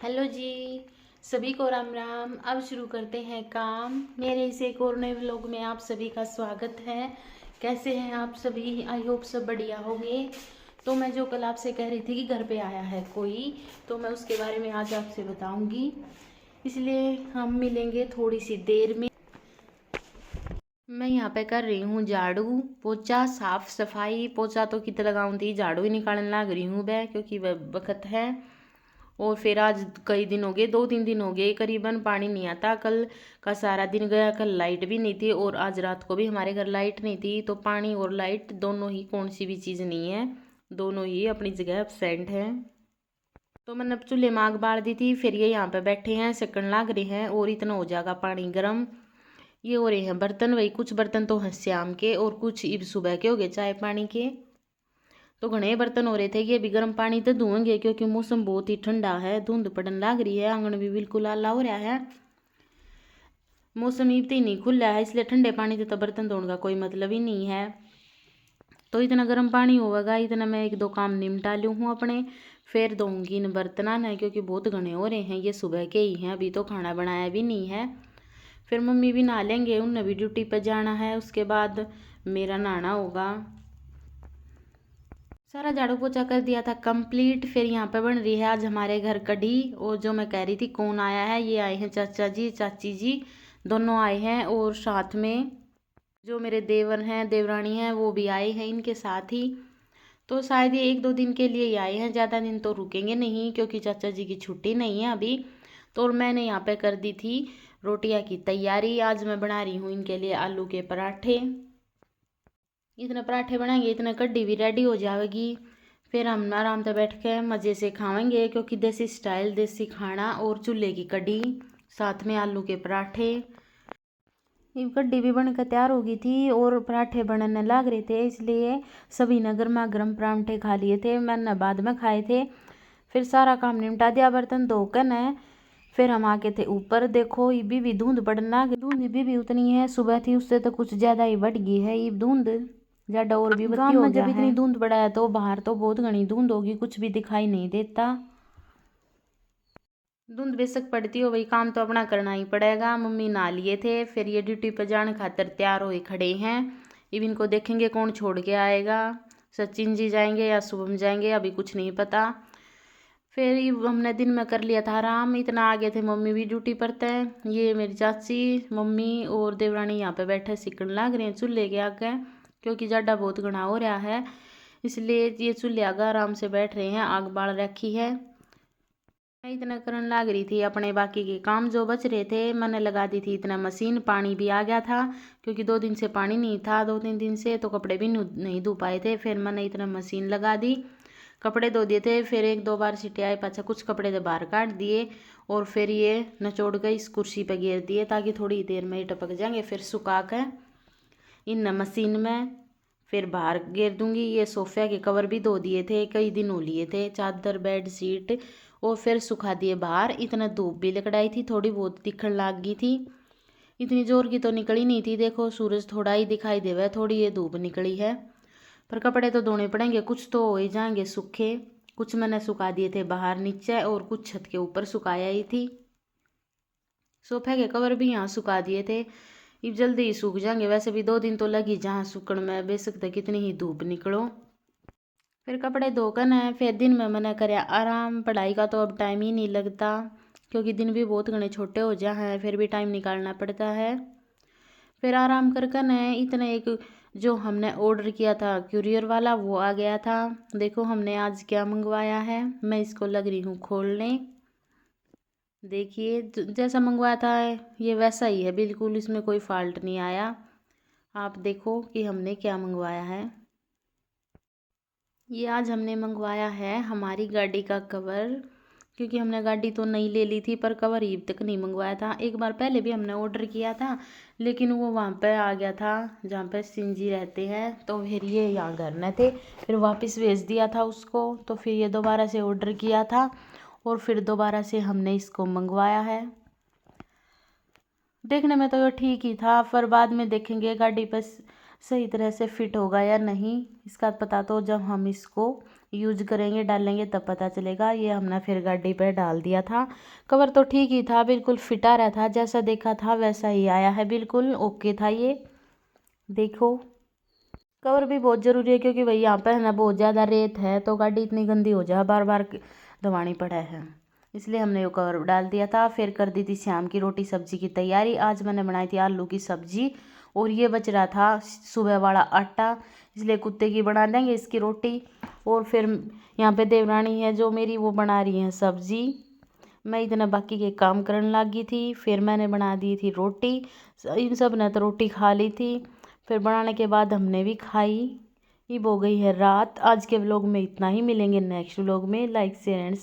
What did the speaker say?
Hello जी। सभी को राम राम। अब शुरू करते हैं काम। मेरे इस एक और नए व्लॉग में आप सभी का स्वागत है। कैसे हैं आप सभी? आई होप सब बढ़िया होंगे। तो मैं जो कल आपसे कह रही थी कि घर पे आया है कोई, तो मैं उसके बारे में आज आपसे बताऊंगी, इसलिए हम मिलेंगे थोड़ी सी देर में। मैं यहाँ पे कर रही हूँ झाड़ू पोछा साफ सफाई। पोछा तो कितना लगाऊँ थी, झाड़ू ही निकालने लग रही हूँ मैं, क्योंकि वह वक्त है। और फिर आज कई दिन हो गए, 2-3 दिन हो गए करीबन पानी नहीं आता। कल का सारा दिन गया, कल लाइट भी नहीं थी और आज रात को भी हमारे घर लाइट नहीं थी। तो पानी और लाइट दोनों ही कौन सी भी चीज़ नहीं है, दोनों ही अपनी जगह एब्सेंट हैं। तो मैंने चूल्हे में आग बाल दी थी, फिर ये यहाँ पे बैठे हैं सेकंड लाग रहे हैं और इतना हो जाएगा पानी गर्म। ये हो रहे हैं बर्तन, वही कुछ बर्तन तो हैं शाम के और कुछ इब सुबह के हो गए चाय पानी के। तो घने बर्तन हो रहे थे कि अभी गर्म पानी तो धोएंगे, क्योंकि मौसम बहुत ही ठंडा है, धुंध पड़न लग रही है, आंगन भी बिल्कुल आला हो रहा है। मौसम इतनी नहीं खुल रहा है, इसलिए ठंडे पानी से तो बर्तन धोने का कोई मतलब ही नहीं है। तो इतना गर्म पानी होगा, इतना मैं एक दो काम निपटा लूँ हूँ अपने, फिर धोऊंगी इन बर्तना न, क्योंकि बहुत घने हो रहे हैं। ये सुबह के ही हैं, अभी तो खाना बनाया भी नहीं है। फिर मम्मी भी नहा लेंगे, उन्हें भी ड्यूटी पर जाना है, उसके बाद मेरा नहाना होगा। सारा झाड़ू पोछा कर दिया था कंप्लीट। फिर यहाँ पे बन रही है आज हमारे घर कढ़ी। और जो मैं कह रही थी कौन आया है, ये आए हैं चाचा जी चाची जी, दोनों आए हैं। और साथ में जो मेरे देवर हैं देवरानी हैं वो भी आए हैं इनके साथ ही। तो शायद ये 1-2 दिन के लिए ही आए हैं, ज़्यादा दिन तो रुकेंगे नहीं, क्योंकि चाचा जी की छुट्टी नहीं है अभी। तो और मैंने यहाँ पे कर दी थी रोटियाँ की तैयारी। आज मैं बना रही हूँ इनके लिए आलू के पराठे। इतने पराठे बनाएंगे, इतने कड्डी भी रेडी हो जाएगी। फिर हम आराम से बैठ के मज़े से खाएंगे, क्योंकि देसी स्टाइल देसी खाना और चूल्हे की कढ़ी साथ में आलू के पराठे। ये कड्डी भी बनकर तैयार हो गई थी और पराठे बनने लग रहे थे, इसलिए सभी ने गर्मा गर्म पराठे खा लिए थे, मैंने बाद में खाए थे। फिर सारा काम निपटा दिया बर्तन धोकर न। फिर हम आके थे ऊपर। देखो ये भी धुंध पड़ना, धुंध भी उतनी है, सुबह थी उससे तो कुछ ज़्यादा ही बढ़ गई है ये धुंध, ज्यादा और भी गाँव में जब इतनी धुंध पड़ा है तो बाहर तो बहुत घनी धुंध होगी, कुछ भी दिखाई नहीं देता। धुंध बेशक पड़ती हो, वही काम तो अपना करना ही पड़ेगा। मम्मी नहा लिए थे, फिर ये ड्यूटी पर जाने खातर तैयार हुए खड़े हैं। अब इनको देखेंगे कौन छोड़ के आएगा, सचिन जी जाएंगे या शुभम जाएंगे, अभी कुछ नहीं पता। फिर हमने दिन में कर लिया था आराम, इतना आगे थे मम्मी भी ड्यूटी पर थे। ये मेरी चाची मम्मी और देवरानी यहाँ पे बैठे सिकन लाग रहे हैं चूल्हे के आगे, क्योंकि जाडा बहुत घना हो रहा है, इसलिए ये चूल्हे आगे आराम से बैठ रहे हैं, आग बाल रखी है। मैं इतना करने लग रही थी अपने बाकी के काम जो बच रहे थे। मैंने लगा दी थी इतना मशीन, पानी भी आ गया था, क्योंकि 2 दिन से पानी नहीं था, 2-3 दिन से तो कपड़े भी नहीं धो पाए थे। फिर मैंने इतना मशीन लगा दी, कपड़े धो दिए थे। फिर 1-2 बार सीटे आए, पाछा कुछ कपड़े तो बाहर काट दिए और फिर ये निचोड़ के इस कुर्सी पर घेर दिए, ताकि थोड़ी देर में ही टपक जाएंगे। फिर सुखा के इन मशीन में फिर बाहर घेर दूंगी। ये सोफे के कवर भी धो दिए थे, कई दिन हो लिए थे, चादर बेड शीट, और फिर सुखा दिए बाहर। इतना धूप भी लकड़ाई थी, थोड़ी बहुत दिखने लग गई थी, इतनी जोर की तो निकली नहीं थी। देखो सूरज थोड़ा ही दिखाई देवा, थोड़ी ये धूप निकली है। पर कपड़े तो धोने पड़ेंगे, कुछ तो हो ही जाएंगे सूखे। कुछ मैंने सुखा दिए थे बाहर नीचे और कुछ छत के ऊपर सुखाया ही थी। सोफे के कवर भी यहाँ सुखा दिए थे, अब जल्दी ही सूख जाएंगे। वैसे भी 2 दिन तो लगी जहाँ सूखण में, बेशक तो कितनी ही धूप निकलो। फिर कपड़े धोकर न फिर दिन में मैंने कराया आराम। पढ़ाई का तो अब टाइम ही नहीं लगता, क्योंकि दिन भी बहुत घने छोटे हो जाए हैं, फिर भी टाइम निकालना पड़ता है। फिर आराम कर कर न इतना एक जो हमने ऑर्डर किया था कुरियर वाला वो आ गया था। देखो हमने आज क्या मंगवाया है, मैं इसको लग रही हूँ खोलने। देखिए जैसा मंगवाया था ये वैसा ही है बिल्कुल, इसमें कोई फॉल्ट नहीं आया। आप देखो कि हमने क्या मंगवाया है। ये आज हमने मंगवाया है हमारी गाड़ी का कवर, क्योंकि हमने गाड़ी तो नई ले ली थी पर कवर अब तक नहीं मंगवाया था। एक बार पहले भी हमने ऑर्डर किया था, लेकिन वो वहाँ पे आ गया था जहाँ पे सिंह जी रहते हैं, तो फिर ये यहाँ घर न थे, फिर वापस भेज दिया था उसको। तो फिर ये दोबारा से ऑर्डर किया था और फिर दोबारा से हमने इसको मंगवाया है। देखने में तो ये ठीक ही था, पर बाद में देखेंगे गाड़ी पर सही तरह से फिट होगा या नहीं, इसका पता तो जब हम इसको यूज करेंगे, डालेंगे तब पता चलेगा। ये हमने फिर गाड़ी पर डाल दिया था। कवर तो ठीक ही था, बिल्कुल फिटा रहा था, जैसा देखा था वैसा ही आया है, बिल्कुल ओके था ये। देखो कवर भी बहुत ज़रूरी है, क्योंकि भाई यहाँ पर है ना बहुत ज़्यादा रेत है, तो गाड़ी इतनी गंदी हो जाए, बार बार धोवानी पड़ा है, इसलिए हमने वो कवर डाल दिया था। फिर कर दी थी शाम की रोटी सब्जी की तैयारी। आज मैंने बनाई थी आलू की सब्जी, और ये बच रहा था सुबह वाला आटा, इसलिए कुत्ते की बना देंगे इसकी रोटी। और फिर यहाँ पे देवरानी है जो मेरी, वो बना रही है सब्जी। मैं इतना बाकी के काम करने लगी थी। फिर मैंने बना दी थी रोटी, इन सब ने तो रोटी खा ली थी। फिर बनाने के बाद हमने भी खाई। ये हो गई है रात। आज के व्लॉग में इतना ही, मिलेंगे नेक्स्ट व्लॉग में। Like share and